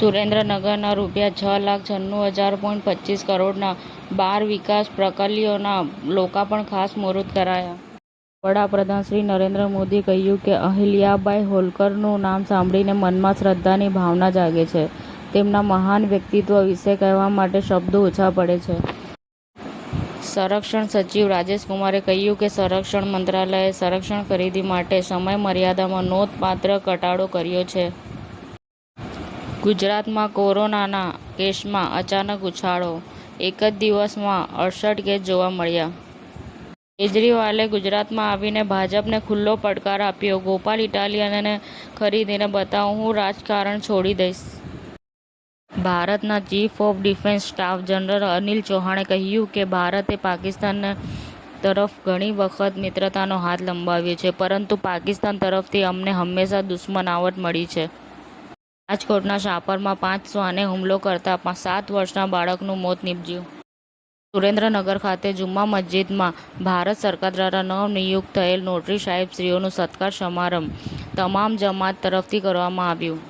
સુરેન્દ્રનગરના ₹6,96,025 કરોડના 12 વિકાસ પ્રકલ્પોના લોકાર્પણ ખાસ મુહૂર્ત કરાયા. વડાપ્રધાન શ્રી નરેન્દ્ર મોદીએ કહ્યું કે અહિલ્યાબાઈ હોલકરનું નામ સાંભળીને મનમાં શ્રદ્ધાની ભાવના જાગે છે. તેમના મહાન વ્યક્તિત્વ વિશે કહેવા માટે શબ્દો ઓછા પડે છે. સંરક્ષણ સચિવ રાજેશ કુમારે કહ્યું કે સંરક્ષણ મંત્રાલયે સંરક્ષણ ખરીદી માટે સમયમર્યાદામાં નોંધપાત્ર ઘટાડો કર્યો છે. ગુજરાતમાં કોરોનાના કેસમાં અચાનક ઉછાળો, એક જ દિવસમાં 68 કેસ જોવા મળ્યા. કેજરીવાલે ગુજરાતમાં આવીને ભાજપને ખુલ્લો પડકાર આપ્યો. ગોપાલ ઇટાલિયનને ખરીદીને બતાવો, હું રાજકારણ છોડી દઈશ. ભારતના chief of defence staff general Anil ચૌહાણે કહ્યું કે ભારતે પાકિસ્તાન તરફ ઘણી વખત મિત્રતાનો હાથ લંબાવ્યો છે, પરંતુ પાકિસ્તાન તરફથી અમને હંમેશા દુશ્મનાવટ મળી છે. રાજકોટના શાપરમાં 5 શ્વાને હુમલો કરતા 7 વર્ષના બાળકનું મોત નીપજ્યું. સુરેન્દ્રનગર ખાતે જુમ્મા મસ્જિદમાં ભારત સરકાર દ્વારા નવનિયુક્ત થયેલ નોટરી સાહેબશ્રીઓનું સત્કાર સમારંભ તમામ જમાત તરફથી કરવામાં આવ્યું.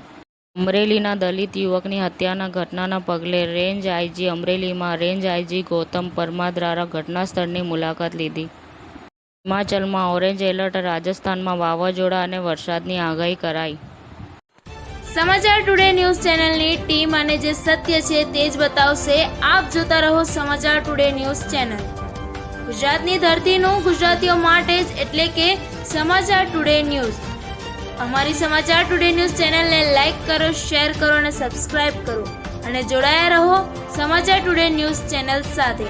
અમરેલીના દલિત યુવકની હત્યાના ઘટનાના પગલે રેન્જ આઈજી અમરેલીમાં રેન્જ આઈજી ગૌતમ પરમાર દ્વારા ઘટના સ્થળની મુલાકાત લીધી. હિમાચલમાં ઓરેન્જ એલર્ટ, રાજસ્થાનમાં વાવાઝોડા અને વરસાદની આગાહી કરાઈ. સમાચાર ટુડે ન્યૂઝ ચેનલની ટીમ અને જે સત્ય છે તે જ બતાવશે. આપ જોતા રહો સમાચાર ટુડે ન્યૂઝ ચેનલ. ગુજરાતની ધરતીનું ગુજરાતીઓ માટે જ, એટલે કે સમાચાર ટુડે ન્યૂઝ. અમારી સમાચાર ટુડે ન્યૂઝ ચેનલને લાઈક કરો, શેર કરો અને સબસ્ક્રાઇબ કરો અને જોડાયા રહો સમાચાર ટુડે ન્યૂઝ ચેનલ સાથે.